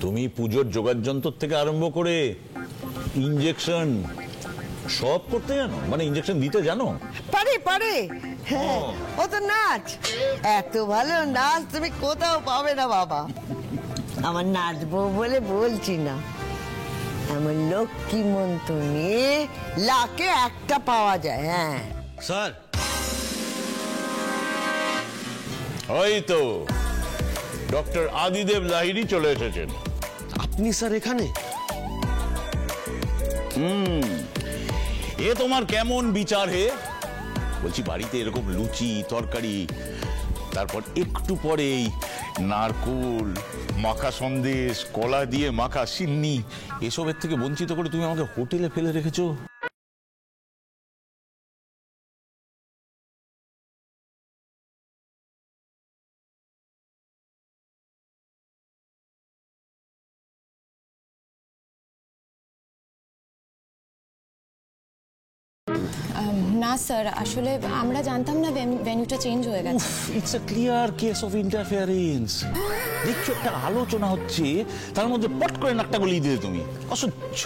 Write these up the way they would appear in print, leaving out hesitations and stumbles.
তুমি পুজোর যোগাড় যন্ত্র থেকে আরম্ভ করে ইনজেকশন সব করতে জানো? মানে ইনজেকশন দিতে জানো? পারে পারে, হ্যাঁ। ও তো নাচ, এত ভালো নাচ তুমি কোথাও পাবে না বাবা। আমার নাচবো বলে বলছি না, আমার লক্ষ্মী মন্ত্র নিয়ে লাখে একটা পাওয়া যায়। হ্যাঁ স্যার, ওই তো ডক্টর আদিদেব লাহিড়ী চলে এসেছেন। আপনি স্যার এখানে? এ তোমার কেমন বিচার হে? বলছি বাড়িতে এরকম লুচি তরকারি, তারপর একটু পরেই নারকোল মাখা সন্দেশ, কলা দিয়ে মাখা সিন্নি, এসবের থেকে বঞ্চিত করে তুমি আমাকে হোটেলে ফেলে রেখেছো। না স্যার, আসলে আমরা জানতাম না ভেন্যুটা চেঞ্জ হয়ে গেছে। It's a clear case of interference. দেখছো একটা আলোচনা হচ্ছে, তার মধ্যে পট করে নাকটা গলিয়ে দিলে তুমি। অসহ্য।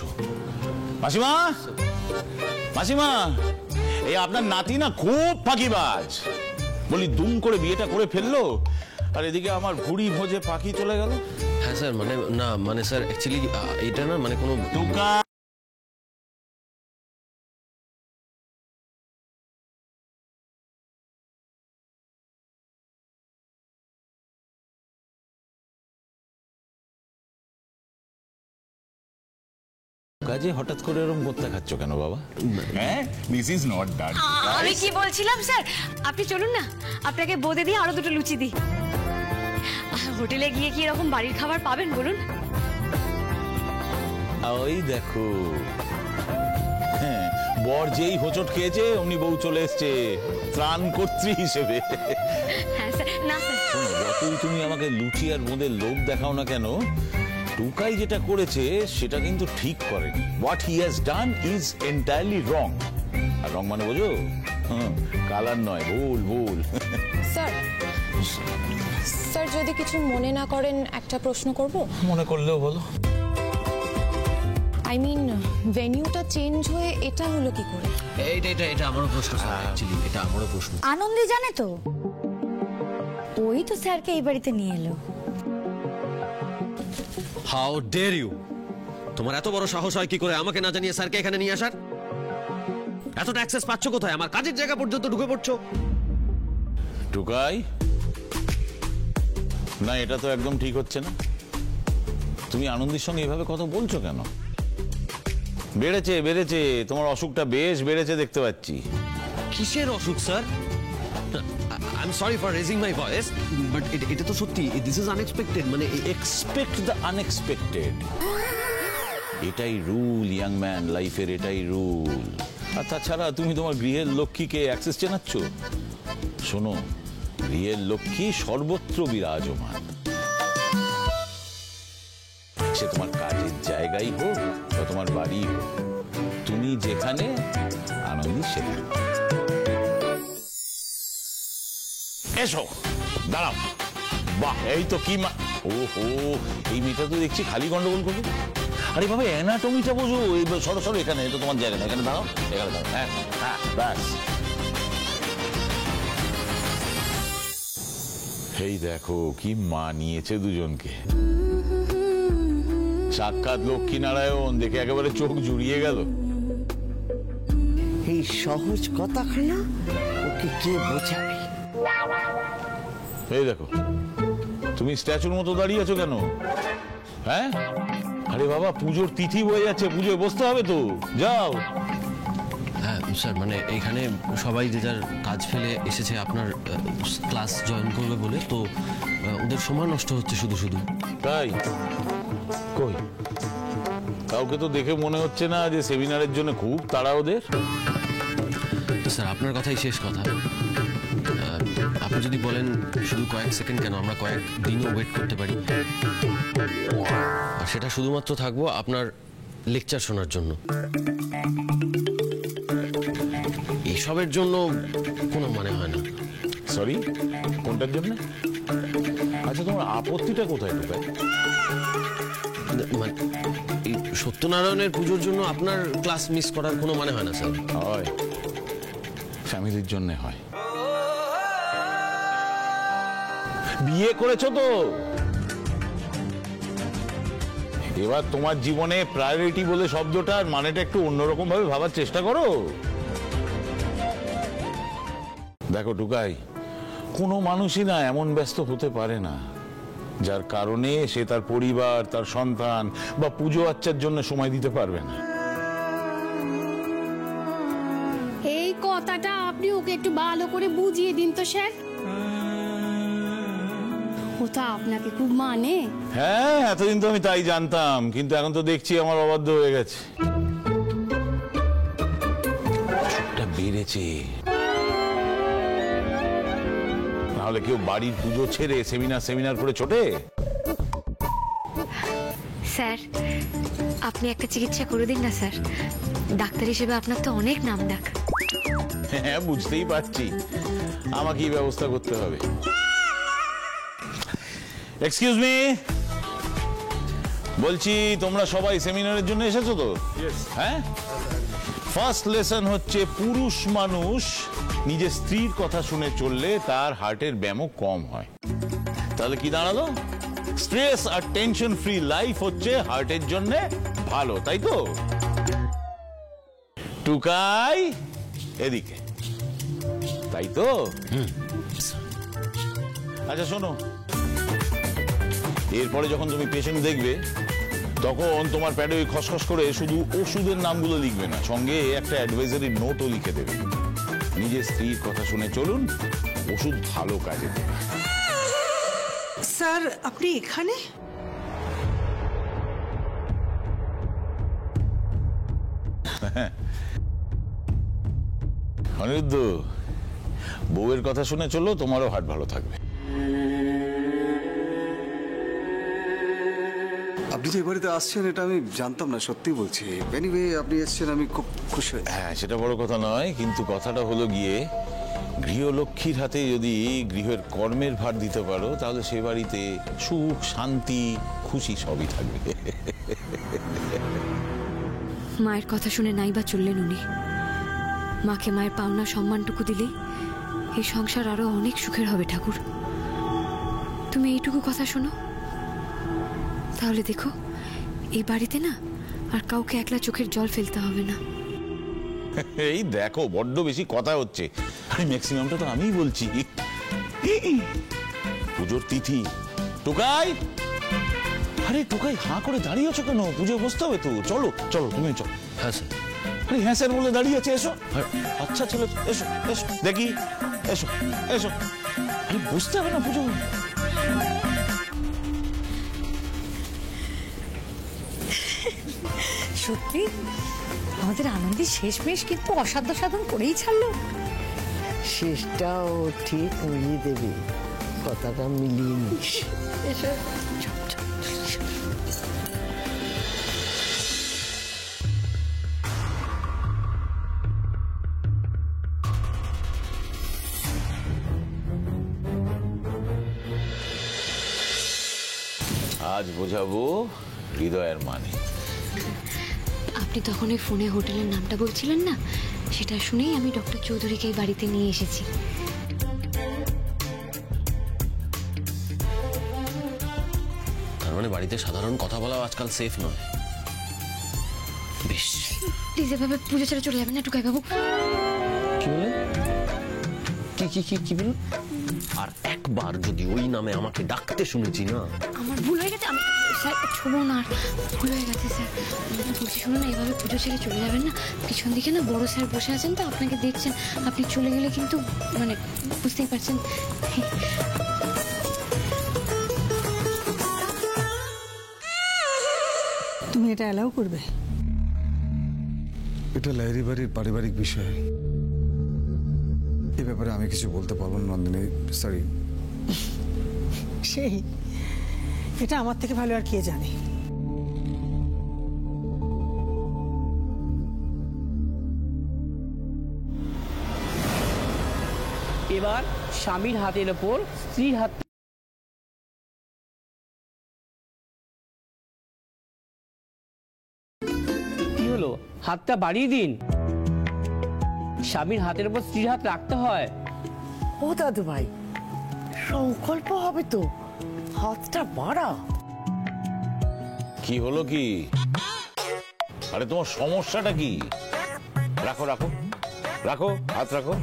মাসিমা, মাসিমা, এই আপনার নাতি না খুব ফাঁকিবাজ। বলি দুম করে বিয়েটা করে ফেললো, আর এদিকে আমার ভুড়ি ভোজে পাখি চলে গেল। হ্যাঁ স্যার, মানে না মানে স্যার অ্যাকচুয়ালি এটা না মানে কোনো কাজে হঠাৎ করে এরকম করতে খাচ্ছ কেন বাবা? হ্যাঁ, দিস ইজ নট ডান। আমি কি বলছিলাম স্যার, আপনি চলুন না, আপনাকে বোঁদে দিয়ে আরো দুটো লুচি দিই। হোটেলে গিয়ে কি এরকম বাড়ির খাবার পাবেন বলুন? ওই দেখো, হ্যাঁ, বর যেই হোঁচট খেয়েছে অমনি বউ চলে এসছে ত্রাণ কর্ত্রী হিসেবে। হ্যাঁ স্যার। না স্যার, যতই তুমি আমাকে লুচি আর বোঁদের লোভ দেখাও না কেন, টুকাই যেটা করেছে সেটা কিন্তু ঠিক করেনি। What he has done is entirely wrong. আর রং মানে বোঝো, কালার নয়, ভুল ভুল। স্যার, স্যার যদি কিছু মনে না করেন একটা প্রশ্ন করব? মনে করলেও বলো। আই মিন ভেন্যুটা চেঞ্জ হয়ে এটা হলো কি করে? এটা আমারও প্রশ্ন স্যার, অ্যাকচুয়ালি এটা আমারও প্রশ্ন। আনন্দে জানে তো, ওই তো স্যারকে এই বাড়িতে নিয়ে এলো। How dare you! তোমার এত বড় সাহস হয় কি করে আমাকে না জানিয়ে স্যারকে এখানে নিয়ে আসার? এতটা অ্যাক্সেস পাচ্ছ কোথায়? আমার কাজের জায়গা পর্যন্ত ঢুকে পড়ছো। টুকাই, না এটা তো একদম ঠিক হচ্ছে না। তুমি আনন্দের সঙ্গে এভাবে কথা বলছো কেন? বেড়েছে বেড়েছে, তোমার অসুখটা বেশ বেড়েছে দেখতে পাচ্ছি। কিসের অসুখ sir? I am sorry for raising my voice, but এটা তো সত্যি, দিস ইজ আনএক্সপেক্টেড। মানে এক্সপেক্ট দ্য আনএক্সপেক্টেড, এটাই রুল ইয়াং ম্যান, লাইফের এটাই রুল। আর তাছাড়া তুমি তোমার গৃহের লক্ষ্মীকে অ্যাক্সেস চেনাচ্ছ। শোনো, গৃহের লক্ষ্মী সর্বত্র বিরাজমান, সে তোমার কাজের জায়গায় হোক বা তোমার বাড়ি হোক, তুমি যেখানে আনন্দী সেখানে। এসো, দাঁড়াও। বাহ, এই তো কি ওহো, এই মেয়েটা তো দেখছি খালি গন্ডগোল করবে। আরে বাবা, অ্যানাটমিটা বোঝো। এই সরো সরো, এখানে তো তোমার জায়গা না, এখানে দাঁড়াও, এখানে দাঁড়াও। হ্যাঁ হ্যাঁ, ব্যাস। এই দেখো কি মানিয়েছে দুজনকে। সাক্ষাৎ লক্ষ্মী নারায়ণ, দেখে একেবারে চোখ জুড়িয়ে গেল। এই সহজ কথাখানা ওকে কে বোঝাবে? এই দেখো, তুমি স্ট্যাচুর মতো দাঁড়িয়ে আছো কেন? হ্যাঁ, আরে বাবা, পুজোর তিথি বয়ে যাচ্ছে, পুজোয় বসতে হবে তো, যাও। হ্যাঁ স্যার, মানে এখানে সবাই যে যার কাজ ফেলে এসেছে আপনার ক্লাস জয়েন করবে বলে, তো ওদের সময় নষ্ট হচ্ছে শুধু শুধু। তাই? কই কাউকে তো দেখে মনে হচ্ছে না যে সেমিনারের জন্য খুব তাড়া ওদের। স্যার আপনার কথাই শেষ কথা। আপনি যদি বলেন শুধু কয়েক সেকেন্ড কেন, আমরা কয়েক দিনও ওয়েট করতে পারি। আর সেটা শুধুমাত্র থাকবো আপনার লেকচার শোনার জন্য। এসবের জন্য কোনো মানে হয় না। সরি, কোনটার জন্য? আচ্ছা, তোমার আপত্তিটা কোথায় ঢুকায়? মানে এই সত্যনারায়ণের পুজোর জন্য আপনার ক্লাস মিস করার কোনো মানে হয় না স্যার। হয়, ফ্যামিলির জন্য হয়। বিয়ে করেছো তো, এবার তোমার জীবনে প্রায়োরিটি বলে শব্দটার মানেটা একটু অন্যরকম ভাবে ভাবার চেষ্টা করো। দেখো টুকাই, কোনো মানুষই না এমন ব্যস্ত হতে পারে না যার কারণে সে তার পরিবার, তার সন্তান বা পুজো আচ্চার জন্য সময় দিতে পারবে না। এই কথাটা আপনি ওকে একটু ভালো করে বুঝিয়ে দিন তো স্যার। ও তো আপনাকে খুব মানে। হ্যাঁ, এতদিন তো আমি তাই জানতাম, কিন্তু এখন তো দেখছি আমার অবাধ্য হয়ে গেছে। এটা বেড়েছে, নাহলে কেউ বাড়ির পুজো ছেড়ে সেমিনার করে ছোটে। স্যার, আপনি একটা চিকিৎসা করে দিন না স্যার। ডাক্তার হিসেবে আপনার তো অনেক নাম ডাক। হ্যাঁ, বুঝতেই পারছি আমাকেই ব্যবস্থা করতে হবে। এক্সকিউজ মি, বলছি তোমরা সবাই সেমিনারের জন্য এসেছো তো? হ্যাঁ, ফার্স্ট লেসন হচ্ছে পুরুষ মানুষ নিজের স্ত্রীর কথা শুনে চললে তার হার্টের ব্যায়ামও কম হয়। তাহলে কি দাঁড়ালো? স্ট্রেস আর টেনশন ফ্রি লাইফ হচ্ছে হার্টের জন্য ভালো, তাই তো? টুকাই, এদিকে, তাই তো? আচ্ছা শোনো, এরপরে যখন তুমি পেশেন্ট দেখবে তখন তোমার প্যাডে ওই খসখস করে শুধু ওষুধের নামগুলো লিখবে না, সঙ্গে একটা অ্যাডভাইজারি নোটও লিখে দেবে। নিজের স্ত্রীর কথা শুনে চলুন, ওষুধ ভালো কাজে দেবে। স্যার, আপনি এখানে? অনিরুদ্ধ, বউয়ের কথা শুনে চললো, তোমারও হার্ট ভালো থাকবে। আপনি যে বাড়িতে আসছেন এটা আমি জানতাম না, সত্যি বলছি। এনিওয়ে, আপনি এসেছেন, আমি খুব খুশি হয়েছি। হ্যাঁ, সেটা বড় কথা নয়, কিন্তু কথাটা হলো গিয়ে গৃহলক্ষ্মীর হাতে যদি গৃহের কর্মের ভার দিতে পারো তাহলে সে বাড়িতে সুখ, শান্তি, খুশি সবই থাকবে। মায়ের কথা শুনে নাই বা চললেন উনি। মাকে মায়ের পাওনা সম্মানটুকু দিলেই এই সংসার আরো অনেক সুখের হবে ঠাকুর। তুমি এইটুকু কথা শোনো, তাহলে দেখো এই বাড়িতে না আর কাউকে একলা চোখের জল ফেলতে হবে না। এই দেখো, বড্ড বেশি কথা হচ্ছে। আরে ম্যাক্সিমামটা তো আমিই বলছি। পুজোর তিথি। টুকাই, আরে টুকাই, হাঁ করে দাঁড়িয়ে আছো কেন? পুজো বসতে হবে তো, চলো চলো, তুমি চলো। হ্যাঁ স্যার। আরে হ্যাঁ স্যার বলে দাঁড়িয়ে আছে, এসো। আচ্ছা ছেলে, এসো এসো, দেখি, এসো এসো। আরে বসতে হবে না পুজো? সত্যি আমাদের আনন্দের শেষমেশ কিন্তু অসাধ্য সাধন করেই ছাড়লো। শেষটাও ঠিক মিলিয়ে দেবে, কথাটা মিলিয়ে নিস। আজ বোঝাবো হৃদয়ের মানে। আপনি তখন ওই ফোনে হোটেলের নামটা বলছিলেন না, সেটা শুনেই আমি ডক্টর চৌধুরীকে এই বাড়িতে নিয়ে এসেছি। তার মানে বাড়িতে সাধারণ কথা বলা আজকাল সেফ নয়। বেশ, প্লিজ এভাবে পুজো ছেড়ে চলে যাবেন না টুকাই বাবু। কি বলেন? কি বলুন? আর একবার যদি ওই নামে আমাকে ডাকতে শুনেছি না। আমার ভুল হয়ে গেছে, আমি স্যার ছোবো না, আর ভুল হয়ে গেছে স্যার। বলছি শুনুন না, এভাবে পুজো ছেড়ে চলে যাবেন না। পিছন দিকে না বড় স্যার বসে আছেন, তো আপনাকে দেখছেন। আপনি চলে গেলে কিন্তু মানে বুঝতেই পারছেন। তুমি এটা অ্যালাউ করবে? এটা লাইরি বাড়ির পারিবারিক বিষয়, এ ব্যাপারে আমি কিছু বলতে পারবো না নন্দিনী, সরি। সেই এটা আমার থেকে ভালো আর কে জানে। এবার স্বামীর হাতের ওপর স্ত্রীর হাত হাতটা বাড়িয়ে দিন। স্বামীর হাতের উপর স্ত্রীর হাত রাখতে হয়। ও দাদু ভাই, সংকল্প হবে তো, হাতটা বাড়া। কি হলো কি? আরে তোমার সমস্যাটা কি? রাখো রাখো রাখো, হাত রাখো।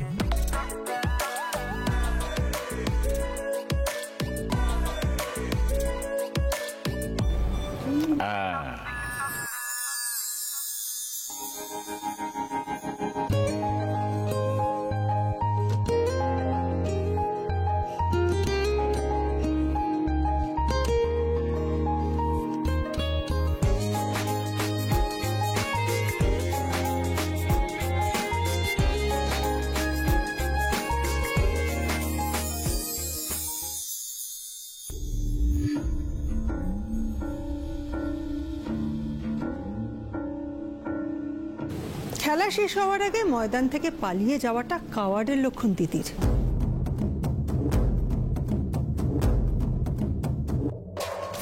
খেলা শেষ হওয়ার আগে ময়দান থেকে পালিয়ে যাওয়াটা কাওয়ার্ডের লক্ষণ তিতির।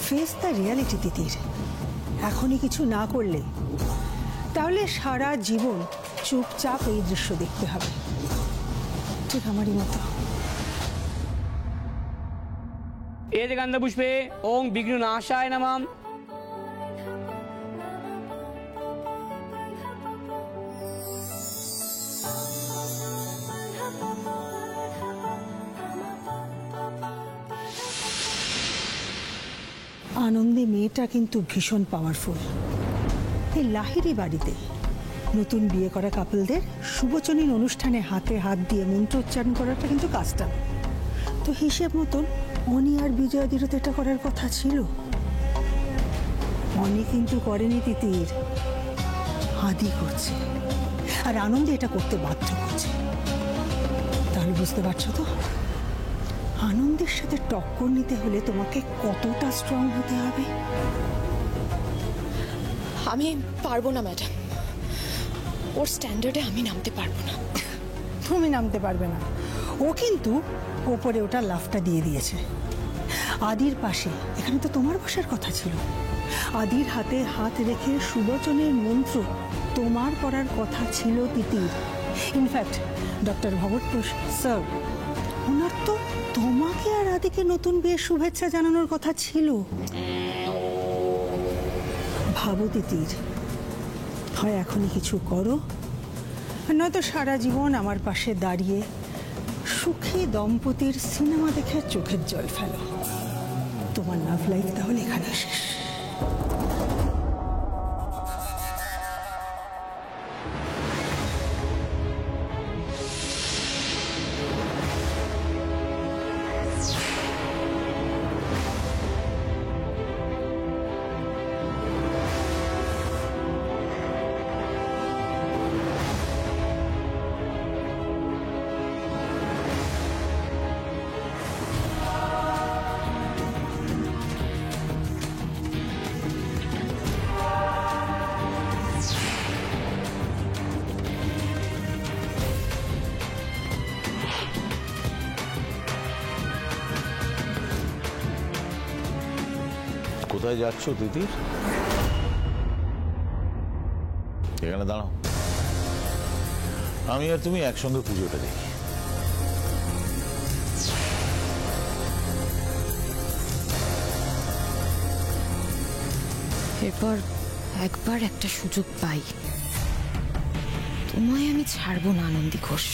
ফেস দ্য রিয়ালিটি তিতির। এখনই কিছু না করলে তাহলে সারা জীবন চুপচাপ এই দৃশ্য দেখতে হবে, ঠিক আমারই মতো। এতে গন্ধ পুষ্পে ওং বিঘ্ন নাশায় নমঃ। আনন্দে মেয়েটা কিন্তু ভীষণ পাওয়ারফুল। এই লাহিড়ী বাড়িতে নতুন বিয়ে করা কাপলদের শুভচনীন অনুষ্ঠানে হাতে হাত দিয়ে মন্ত্রোচ্চারণ করাটা কিন্তু কাস্টম। তো হিসেব মতন অনি আর বিজয়াদিরও তো এটা করার কথা ছিল। অনি কিন্তু করেনি তিতির, আদি করছে, আর আনন্দে এটা করতে বাধ্য করছে। তাহলে বুঝতে পারছো তো আনন্দের সাথে টক্কর নিতে হলে তোমাকে কতটা স্ট্রং হতে হবে। আমি পারবো না ম্যাডাম, ওর স্ট্যান্ডার্ডে আমি নামতে পারবো না। তুমি নামতে পারবে না, ও কিন্তু ওপরে ওটা লাফটা দিয়ে দিয়েছে। আদির পাশে, এখানে তো তোমার বসার কথা ছিল। আদির হাতে হাত রেখে সুবচনের মন্ত্র তোমার করার কথা ছিল তিতির। ইনফ্যাক্ট ডক্টর ভগৎপ্রস স্যার, ওনার তো তোমাকে আর আদিকে নতুন বিয়ের শুভেচ্ছা জানানোর কথা ছিল। ভাবো তিতির, হয় এখনই কিছু করো, নয়তো সারা জীবন আমার পাশে দাঁড়িয়ে সুখী দম্পতির সিনেমা দেখে চোখের জল ফেলো। তোমার লাভ লাইফ তাহলে এখানে শেষ। কোথায় যাচ্ছ তিতির? এখানে দাঁড়াও, আমি আর তুমি একসঙ্গে পুজোটা দেখি। এরপর একবার একটা সুযোগ পাই, তোমায় আমি ছাড়বো না আনন্দী ঘোষ।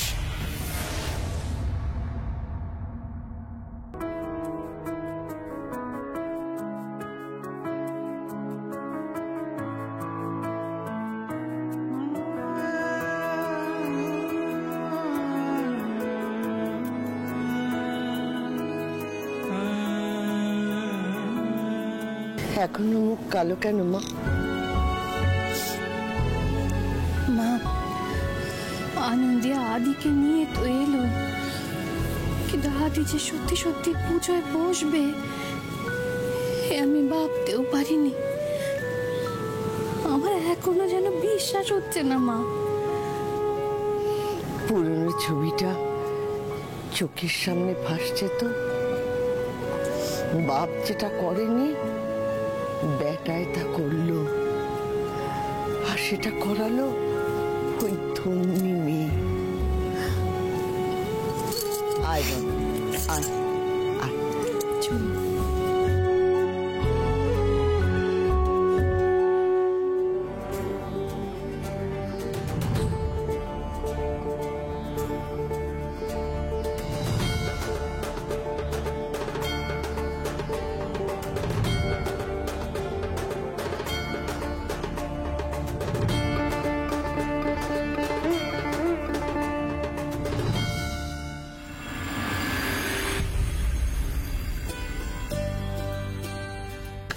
এখনো মুখ কালো কেন মা? মা, আনন্দে আদিকে নিয়ে তো এলো, কিন্তু আদি যে সত্যি সত্যি পুজোয় বসবে এ আমি ভাবতেও পারিনি। আমার এখনো যেন বিশ্বাস হচ্ছে না মা। পুরনো ছবিটা চোখের সামনে ভাসছে তো। বাপ যেটা করেনি বেটায় তা করলো, আর সেটা করালো ওই ধন্যী মেয়ে। আয় বাবা, আয় আয়।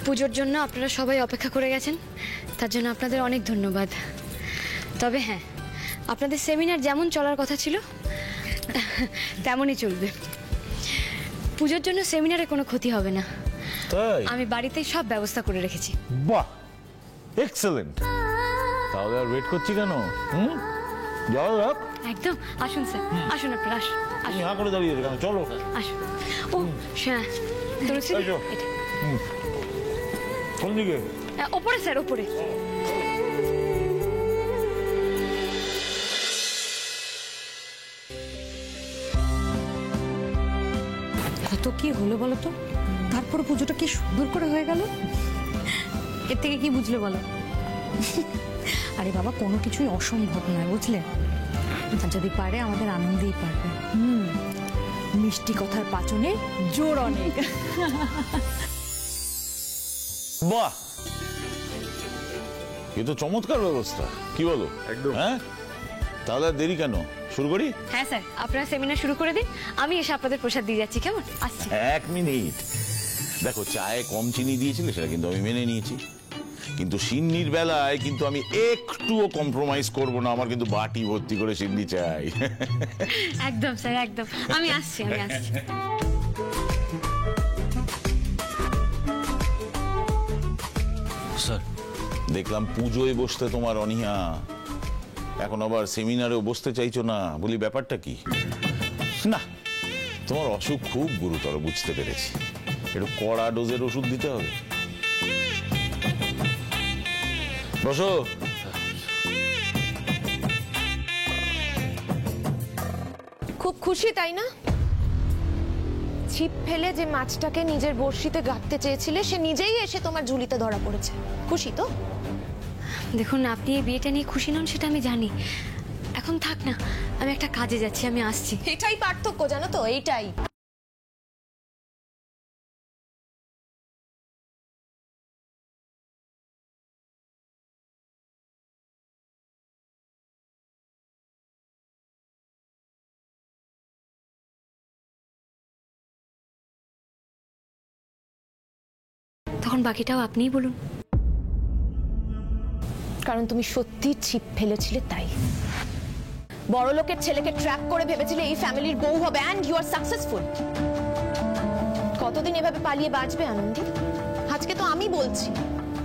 পুজোর জন্য আপনারা সবাই অপেক্ষা করে গেছেন, তার জন্য আপনাদের অনেক ধন্যবাদ। তবে হ্যাঁ, আপনাদের সেমিনার যেমন চলার কথা ছিল তেমনই চলবে। পুজোর জন্য সেমিনারে কোনো ক্ষতি হবে না। তাই? আমি বাড়িতেই সব ব্যবস্থা করে রেখেছি। বাহ, এক্সেলেন্ট। তাহলে আর ওয়েট করছি কেন? যাও যাক। একদম, আসুন স্যার, আসুন আপনারা, আসুন তুমি হা করে দাঁড়িয়ে কেন? চলো আসুন। ও হ্যাঁ, তুলসী এসো। এটা কোন দিকে? ওপরে স্যার, ওপরে। কত কি হলো বলো তো, তারপর পুজোটা কি সুন্দর করে হয়ে গেল। এর থেকে কি বুঝলে বলো? আরে বাবা, কোনো কিছুই অসম্ভব নয়, বুঝলে? আর যদি পারে আমাদের আনন্দেই পারবে। মিষ্টি কথার পাচনে জোর অনেক। বাহ, এ তো চমৎকার ব্যবস্থা, কি বলো? একদম। হ্যাঁ, তাহলে আর দেরি কেন, শুরু করি? হ্যাঁ স্যার, আপনারা সেমিনার শুরু করে দিন, আমি এসে আপনাদের প্রসাদ দিয়ে যাচ্ছি। কেমন? আসছি। এক মিনিট, দেখো চায়ে কম চিনি দিয়েছিলে সেটা কিন্তু আমি মেনে নিয়েছি, কিন্তু সিন্নির বেলায় কিন্তু আমি একটুও কম্প্রোমাইজ করব না। আমার কিন্তু বাটি ভর্তি করে সিন্নি চাই। একদম স্যার, একদম। আমি আসছি, আমি আসছি। স্যার, দেখলাম পুজোয় বসতে তোমার অনীহা, এখন আবার সেমিনারেও বসতে চাইছো না, বলি ব্যাপারটা কি? না, তোমার অসুখ খুব গুরুতর, বুঝতে পেরেছি। একটু কড়া ডোজের ওষুধ দিতে হবে। বসো। খুব খুশি তাই না? ছিপ ফেলে যে মাছটাকে নিজের বড়শিতে গাঁথতে চেয়েছিলে সে নিজেই এসে তোমার ঝুলিতে ধরা পড়েছে। খুশি তো? দেখুন, আপনি এই বিয়েটা নিয়ে খুশি নন সেটা আমি জানি। এখন থাক না, আমি একটা কাজে যাচ্ছি, আমি আসছি। এটাই পার্থক্য, জানো তো, এইটাই। তখন বাকিটাও আপনিই বলুন। কারণ তুমি সত্যি ছিপ ফেলেছিলে তাই। বড় লোকের ছেলেকে ট্র্যাপ করে ভেবেছিলে এই ফ্যামিলির বউ হবে, এন্ড ইউ আর সাকসেসফুল। কতদিন এভাবে পালিয়ে বাঁচবে আনন্দী? আজকে তো আমি বলছি,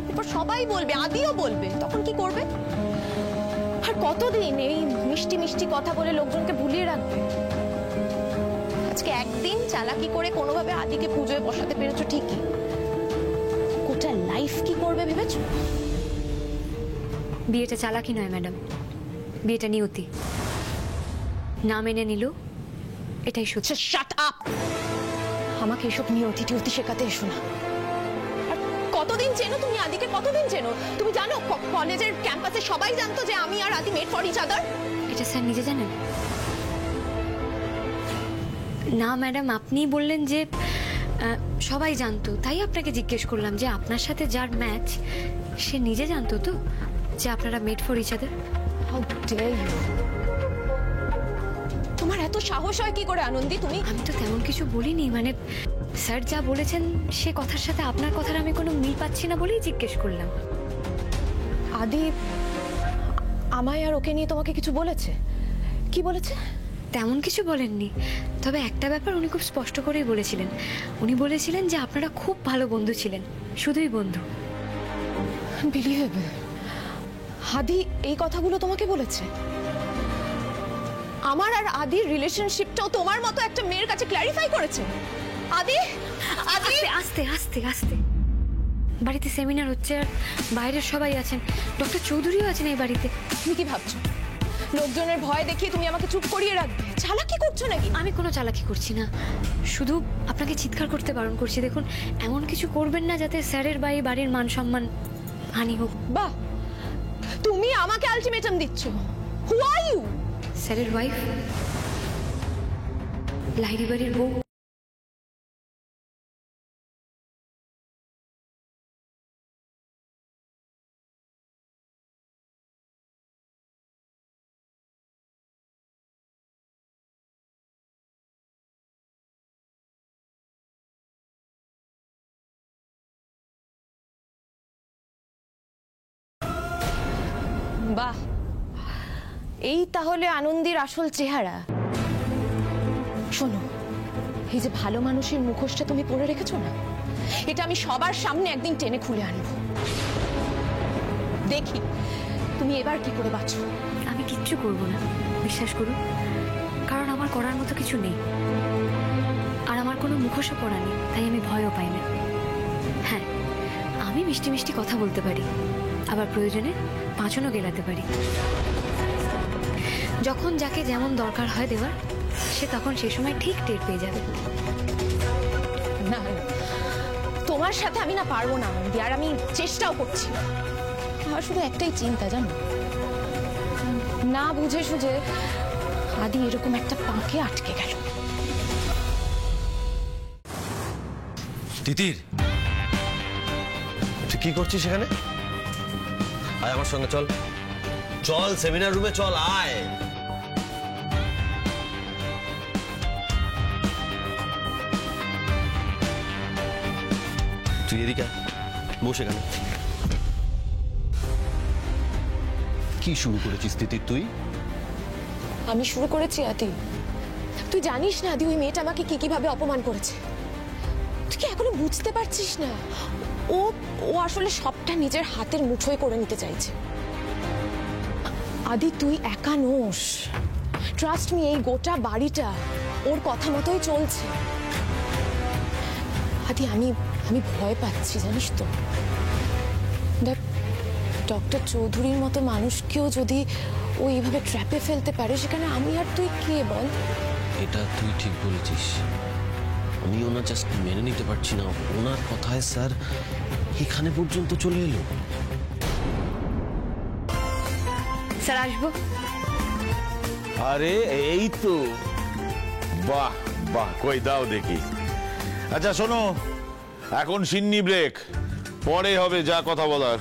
এরপর সবাই বলবে, আদিও বলবে, তখন কি করবে? আর কতদিন এই মিষ্টি মিষ্টি কথা বলে লোকজনকে ভুলিয়ে রাখবে? আজকে একদিন চালাকি করে কোনোভাবে আদিকে পুজোয় বসাতে পেরেছো ঠিকই, গোটা লাইফ কি করবে ভেবেছো? বিয়েটা চালাকি নয় ম্যাডাম, বিয়েটা নিয়তি। না মেনে নিল এটাই সত্যি। Shut up! আমাকে এসব নিয়তি টিয়তি শেখাতে এসো না। আর কতদিন চেনো তুমি আদিকে? কতদিন চেনো? তুমি জানো কলেজের ক্যাম্পাসে সবাই জানতো যে আমি আর আদি মেড ফর ইচ আদার? এটা স্যার নিজে জানেন না? ম্যাডাম, আপনিই বললেন যে সবাই জানতো, তাই আপনাকে জিজ্ঞেস করলাম যে আপনার সাথে যার ম্যাচ সে নিজে জানতো তো যে আপনারা made for each other? How dare you! তোমার এত সাহস হয় কি করে আনন্দী? তুমি? আমি তো তেমন কিছু বলিনি, মানে স্যার যা বলেছেন সে কথার সাথে আপনার কথার আমি কোনো মিল পাচ্ছি না বলেই জিজ্ঞেস করলাম। আদি আমায় আর ওকে নিয়ে তোমাকে কিছু বলেছে? কি বলেছে? তেমন কিছু বলেননি, তবে একটা ব্যাপার উনি খুব স্পষ্ট করেই বলেছিলেন। উনি বলেছিলেন যে আপনারা খুব ভালো বন্ধু ছিলেন, শুধুই বন্ধু। বিলিভেবল! আদি এই কথাগুলো তোমাকে বলেছে? আমার আর আদির রিলেশনশিপটাও তোমার মতো একটা মেয়ের কাছে ক্ল্যারিফাই করেছে? আদি, আদি! আস্তে আস্তে আস্তে। বাড়িতে সেমিনার হচ্ছে আর বাইরের সবাই আছেন, ডক্টর চৌধুরীও আছেন এই বাড়িতে। তুমি কি ভাবছো লোকজনের ভয় দেখিয়ে তুমি আমাকে চুপ করিয়ে রাখবে? চালাকি করছো নাকি? আমি কোনো চালাকি করছি না, শুধু আপনাকে চিৎকার করতে বারণ করছি। দেখুন, এমন কিছু করবেন না যাতে স্যারের বাড়ির মান সম্মান হানি হোক। বাহ, তুমি আমাকে আলটিমেটাম দিচ্ছ? হু আর ইউ? স্যারের ওয়াইফ, লাহিড়ী বাড়ির বউ। বাহ, এই তাহলে আনন্দীর আসল চেহারা। শোনো, এই যে ভালো মানুষের মুখোশটা তুমি পরে রেখেছো না, এটা আমি সবার সামনে একদিন টেনে খুলে আনবো। দেখি তুমি এবার কি করে বাঁচো। আমি কিচ্ছু করব না, বিশ্বাস করুন, কারণ আমার করার মতো কিছু নেই, আর আমার কোনো মুখোশও পরা নেই, তাই আমি ভয়ও পাই না। হ্যাঁ, আমি মিষ্টি মিষ্টি কথা বলতে পারি, আবার প্রয়োজনে পাঁচনও গেলাতে পারি। যখন যাকে যেমন দরকার হয় দেওয়ার, সে তখন সে সময় ঠিক টের পেয়ে যাবে। না, তোমার সাথে আমি না পারবো না আনন্দী, আর আমি চেষ্টাও করছি। আমার শুধু একটাই চিন্তা, জানো, না বুঝে সুঝে আদি এরকম একটা পাঁকে আটকে গেল। তিতির, তুই কি করছিস সেখানে? আয় আমার সঙ্গে, চল চল সেমিনার রুমে চল, আয়। তুই এদিকে বস এখানে। কি শুরু করেছিস তিতির তুই? আমি শুরু করেছি আদি? তুই জানিস না আদি ওই মেয়েটা আমাকে কিভাবে অপমান করেছে? তুই কি এখনো বুঝতে পারছিস না? ও ও আসলে সবটা নিজের হাতের মুঠোয় করে নিতে চাইছে। আদি তুই একা নোস, ট্রাস্ট মি, এই গোটা বাড়িটা ওর কথা মতোই চলছে। আদি আমি ভয় পাচ্ছি, জানিস তো। দেখ, ডক্টর চৌধুরীর মতো মানুষকেও যদি ও এইভাবে ট্র্যাপে ফেলতে পারে, সেখানে আমি আর তুই কে বল? এটা তুই ঠিক বলেছিস, আমি ওনার জাস্ট মেনে নিতে পারছি না। ওনার কথায় স্যার এখানে পর্যন্ত চলে এলো। স্যার আসবো? আরে এই তো, বাহ বাহ, কই দাও দেখি। আচ্ছা শোনো, এখন সিন্নি ব্রেক, পরে হবে যা কথা বলার।